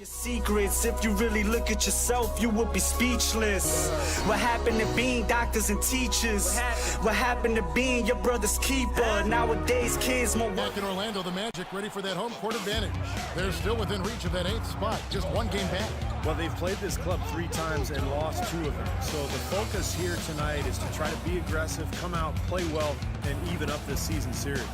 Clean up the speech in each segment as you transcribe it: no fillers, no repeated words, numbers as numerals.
Your secrets, if you really look at yourself, you would be speechless. What happened to being doctors and teachers? What happened to being your brother's keeper? Nowadays, kids more. Back in Orlando, the Magic ready for that home court advantage. They're still within reach of that 8th spot, just one game back. Well, they've played this club 3 times and lost 2 of them. So the focus here tonight is to try to be aggressive, come out, play well, and even up this season series.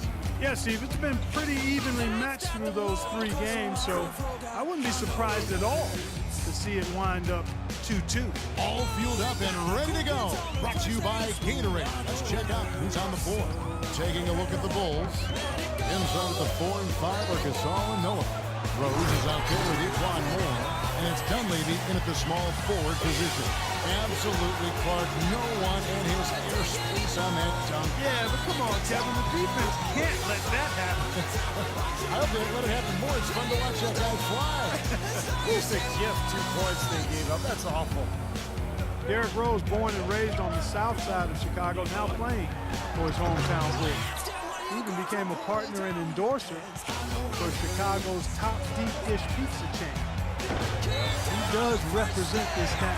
Yeah, Steve, it's been pretty evenly matched through those 3 games, so I wouldn't be surprised at all to see it wind up 2-2. All fueled up and ready to go. Brought to you by Gatorade. Let's check out who's on the floor. Taking a look at the Bulls. Inside at the 4 and 5 are Gasol and Noah. Rose is out there with Equan Moore. And it's Dunleavy in at the small forward position. Absolutely, Clark. No one in his airspace on that dunk. Yeah, but come on, Kevin. The defense can't let that happen. I hope they let it happen more. It's fun to watch that guy fly. Just a gift, 2 points they gave up. That's awful. Derrick Rose, born and raised on the south side of Chicago, now playing for his hometown Bulls. He even became a partner and endorser for Chicago's top deep-dish pizza chain. He does represent this town.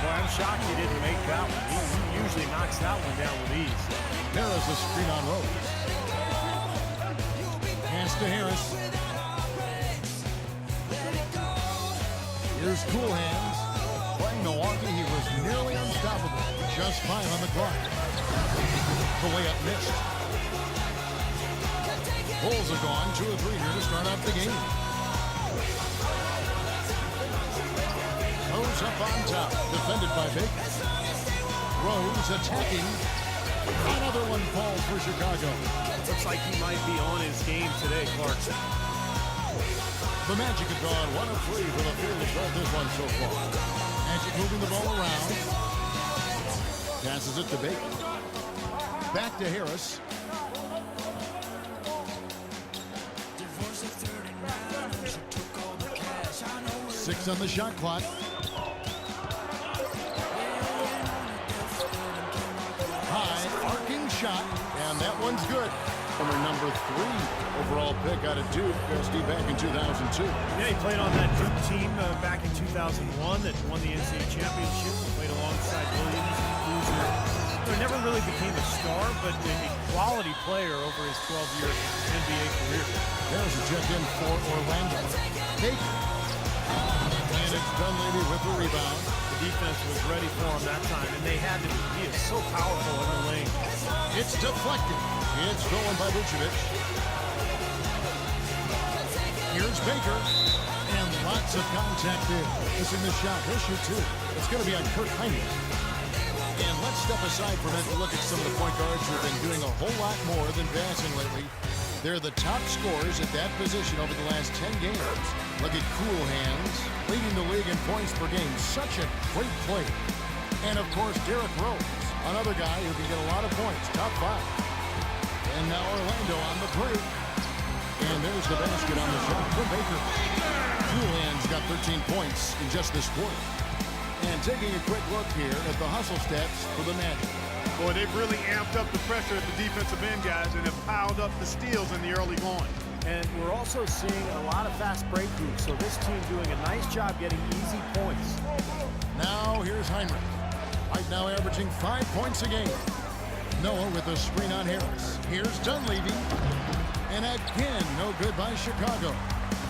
Boy, I'm shocked he didn't make that one. He usually knocks that one down with ease. Harris a screen on Rose. Hands to Harris. Here's Cool Hands. Playing Milwaukee, he was nearly unstoppable. Just 5 on the clock. The layup missed. Bulls are gone. 2 of 3 here to start off the game. Rose up on top. Defended by Vicki. Rose attacking. Another one falls for Chicago. Looks like he might be on his game today, Clark. The Magic have gone 1 of 3 for the field to start this one so far. Magic moving the ball around. Passes it to Baker. Back to Harris. Six on the shot clock. High arcing shot, and that one's good. Number 3 overall pick out of Duke, Steve, back in 2002. Yeah, he played on that Duke team back in 2001 that won the NCAA championship. He played alongside Williams and Boozer. He never really became a star, but a quality player over his 12-year NBA career. There's a check in for Orlando. Baker. And it's Dunleavy with the rebound. The defense was ready for him that time, and they had to be. He is so powerful in the lane. It's deflected. It's stolen by Vucevic. Here's Baker. And lots of contact there. Missing the shot. He'll shoot 2. It's going to be on Kurt Heinrich. And let's step aside for a minute to look at some of the point guards who have been doing a whole lot more than passing lately. They're the top scorers at that position over the last 10 games. Look at Cool Hands, leading the league in points per game. Such a great play. And, of course, Derrick Rose, another guy who can get a lot of points, top 5. And now Orlando on the break. And there's the basket on the shot from Baker. Cool Hands got 13 points in just this quarter. And taking a quick look here at the hustle stats for the Magic. Boy, they've really amped up the pressure at the defensive end, guys, and have piled up the steals in the early going. And we're also seeing a lot of fast breakthroughs, so this team doing a nice job getting easy points. Now here's Heinrich. Right now averaging 5 points a game. Noah with a screen on Harris. Here's Dunleavy. And again, no good by Chicago.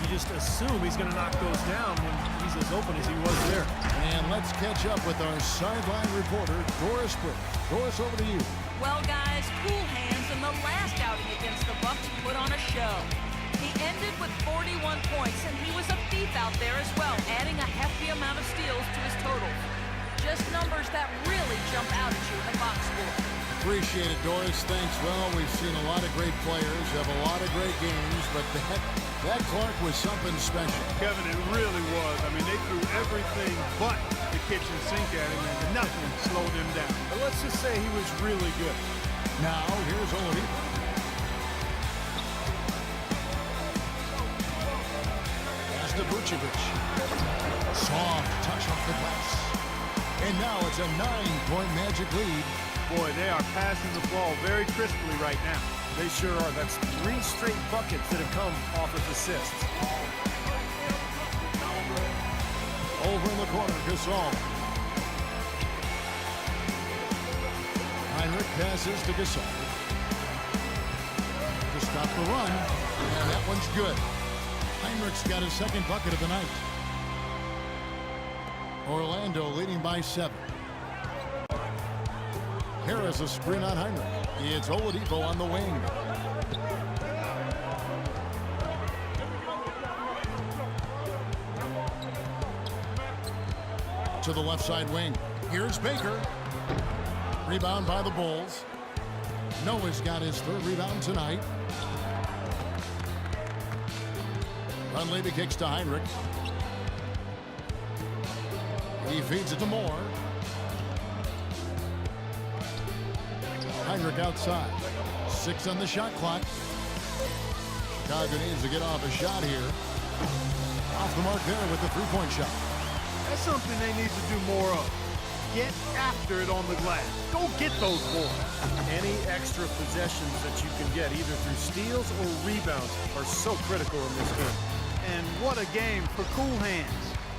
You just assume he's going to knock those down when he's as open as he was there. And let's catch up with our sideline reporter, Doris Britt. Doris, over to you. Well, guys, Cool Hands in the last outing against the Bucks put on a show. He ended with 41 points, and he was a thief out there as well, adding a hefty amount of steals to his totals. Just numbers that really jump out at you in the box score. Appreciate it, Doris. Thanks. Well, we've seen a lot of great players, have a lot of great games, but that Clark was something special. Kevin, it really was. I mean, they threw everything but the kitchen sink at him, and nothing slowed him down. But let's just say he was really good. Now, here's Oladipo. Pass to Vucevic. Soft touch off the glass. And now it's a 9-point Magic lead. Boy, they are passing the ball very crisply right now. They sure are. That's 3 straight buckets that have come off of assists. corner, Gasol. Heinrich passes to Gasol to stop the run, and that one's good. Heinrich's got his second bucket of the night. Orlando leading by 7. Harris a screen on Heinrich. It's Oladipo on the wing. To the left side wing. Here's Baker. Rebound by the Bulls. Noah's got his third rebound tonight. Dunleavy kicks to Heinrich. He feeds it to Moore. Heinrich outside. 6 on the shot clock. Chicago needs to get off a shot here. Off the mark there with the three-point shot. That's something they need to do more of. Get after it on the glass. Go get those boards. Any extra possessions that you can get, either through steals or rebounds, are so critical in this game. And what a game for Cool Hands.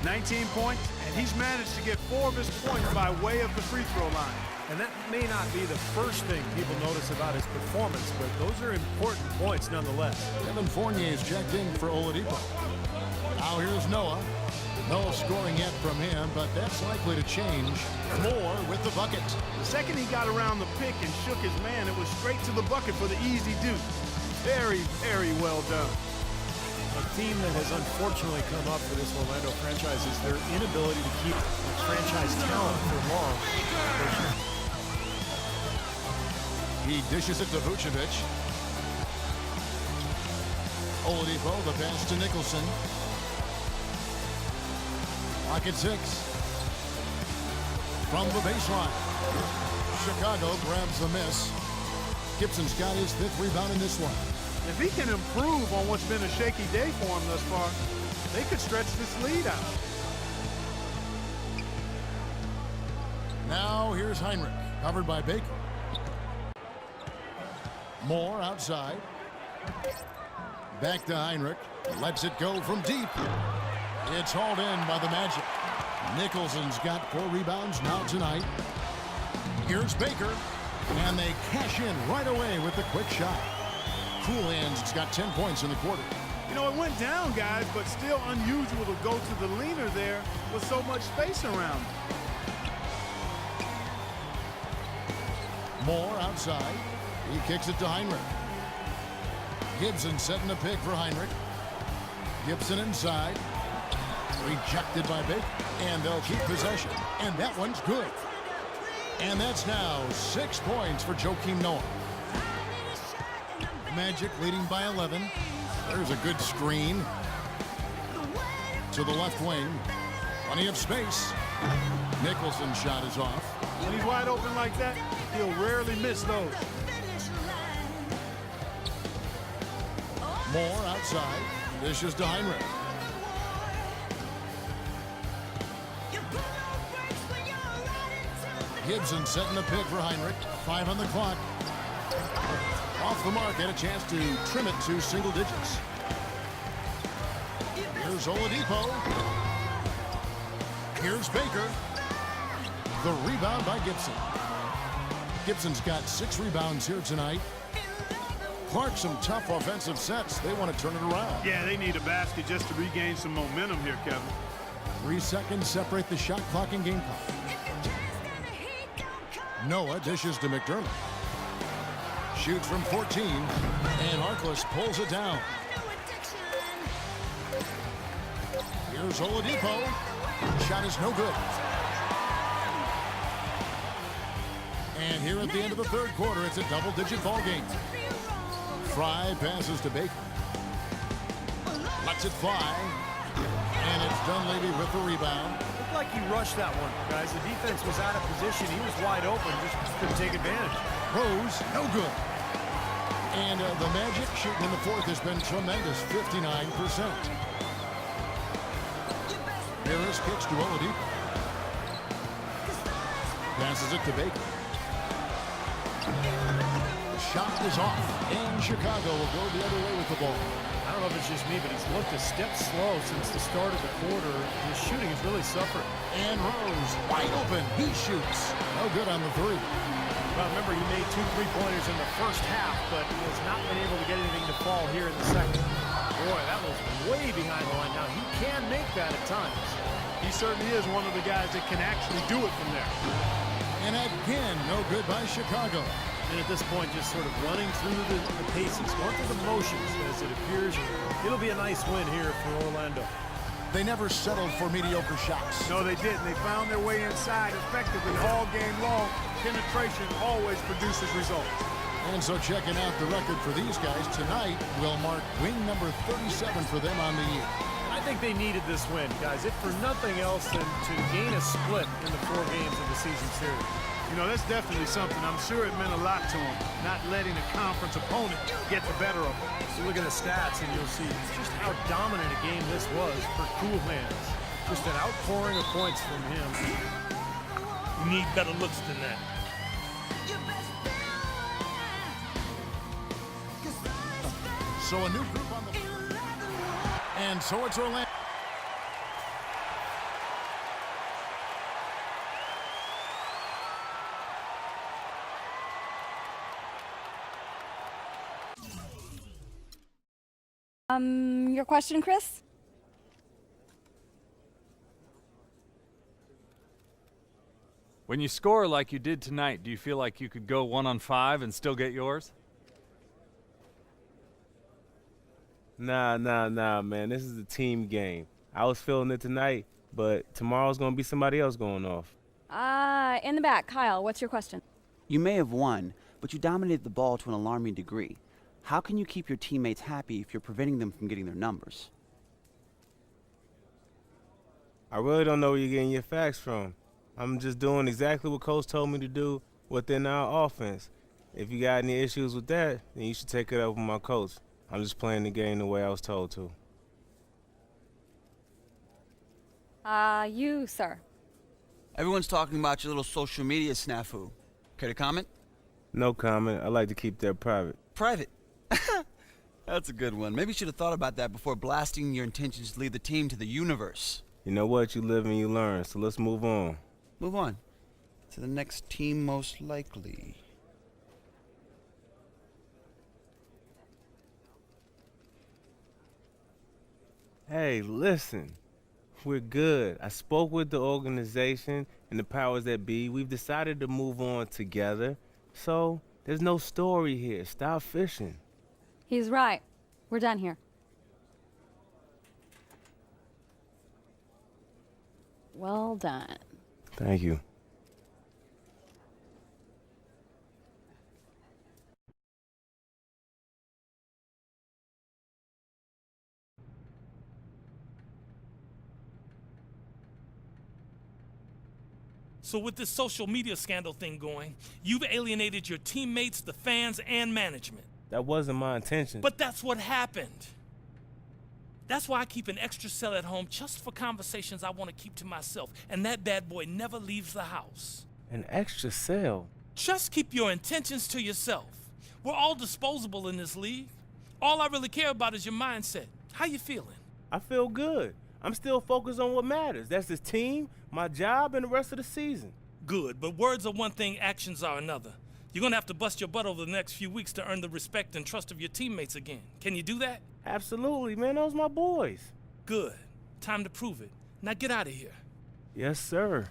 19 points, and he's managed to get 4 of his points by way of the free throw line. And that may not be the first thing people notice about his performance, but those are important points nonetheless. Evan Fournier's checked in for Oladipo. Now here's Noah. No scoring yet from him, but that's likely to change. Moore with the bucket. The second he got around the pick and shook his man, it was straight to the bucket for the easy deuce. Very, very well done. A theme that has unfortunately come up for this Orlando franchise is their inability to keep franchise talent for long. He dishes it to Vucevic. Oladipo, the pass to Nicholson. Clock at 6. From the baseline. Chicago grabs the miss. Gibson's got his 5th rebound in this one. If he can improve on what's been a shaky day for him thus far, they could stretch this lead out. Now here's Heinrich, covered by Baker. Moore outside. Back to Heinrich. Lets it go from deep. It's hauled in by the Magic. Nicholson's got 4 rebounds now tonight. Here's Baker. And they cash in right away with the quick shot. Cool Hands, it's got 10 points in the quarter. You know, it went down, guys, but still unusual to go to the leaner there with so much space around. Moore outside. He kicks it to Heinrich. Gibson setting a pick for Heinrich. Gibson inside. Rejected by Baker. And they'll keep possession. And that one's good. And that's now 6 points for Joakim Noah. Magic leading by 11. There's a good screen. To the left wing. Plenty of space. Nicholson's shot is off. When he's wide open like that, he'll rarely miss those. Moore outside. Dishes to Heinrich. Gibson setting the pick for Heinrich. 5 on the clock. Off the mark, had a chance to trim it to single digits. Here's Oladipo. Here's Baker. The rebound by Gibson. Gibson's got 6 rebounds here tonight. Clark, some tough offensive sets. They want to turn it around. Yeah, they need a basket just to regain some momentum here, Kevin. 3 seconds separate the shot clock and game clock. Noah dishes to McDermott. Shoots from 14, and Harkless pulls it down. Here's Oladipo. Shot is no good. And here at the end of the third quarter, it's a double-digit ball game. Fry passes to Baker. Lets it fly. And it's Dunleavy with the rebound. Looked like he rushed that one, guys. The defense was out of position. He was wide open, just couldn't take advantage. Rose, no good. And the Magic shooting in the fourth has been tremendous, 59%. Harris kicks to Oladipo. Passes it to Baker. The shot is off, and Chicago will go the other way with the ball. I don't know if it's just me, but he's looked a step slow since the start of the quarter. His shooting has really suffered. And Rose, wide open. He shoots. No good on the three. Well, remember, he made 2 3-pointers in the first half, but has not been able to get anything to fall here in the second. Boy, that was way behind the line. Now, he can make that at times. He certainly is one of the guys that can actually do it from there. And again, no good by Chicago. And at this point, just sort of running through the paces, going through the motions, as it appears it'll be a nice win here for Orlando. They never settled for mediocre shots. No, they didn't. They found their way inside effectively all game long. Penetration always produces results. And so checking out the record for these guys tonight will mark win number 37 for them on the year. I think they needed this win, guys, if for nothing else than to gain a split in the 4 games of the season series. You know, that's definitely something. I'm sure it meant a lot to him, not letting a conference opponent get the better of him. So look at the stats, and you'll see just how dominant a game this was for Cool Hands. Just an outpouring of points from him. You need better looks than that. So a new group on the... And so it's Orlando. Your question, Chris? When you score like you did tonight, do you feel like you could go 1 on 5 and still get yours? Nah, man. This is a team game. I was feeling it tonight, but tomorrow's going to be somebody else going off. In the back, Kyle, what's your question? You may have won, but you dominated the ball to an alarming degree. How can you keep your teammates happy if you're preventing them from getting their numbers? I really don't know where you're getting your facts from. I'm just doing exactly what Coach told me to do within our offense. If you got any issues with that, then you should take it up with my coach. I'm just playing the game the way I was told to. You, sir. Everyone's talking about your little social media snafu. Care to comment? No comment. I like to keep that private. Private. That's a good one. Maybe you should have thought about that before blasting your intentions to lead the team to the universe. You know what? You live and you learn, so let's move on. Move on to the next team most likely. Hey, listen. We're good. I spoke with the organization and the powers that be. We've decided to move on together. So, there's no story here. Stop fishing. He's right. We're done here. Well done. Thank you. So with this social media scandal thing going, you've alienated your teammates, the fans, and management. That wasn't my intention. But that's what happened. That's why I keep an extra cell at home just for conversations I want to keep to myself. And that bad boy never leaves the house. An extra cell? Just keep your intentions to yourself. We're all disposable in this league. All I really care about is your mindset. How you feeling? I feel good. I'm still focused on what matters. That's this team, my job, and the rest of the season. Good, but words are one thing, actions are another. You're gonna have to bust your butt over the next few weeks to earn the respect and trust of your teammates again. Can you do that? Absolutely, man. Those my boys. Good. Time to prove it. Now get out of here. Yes, sir.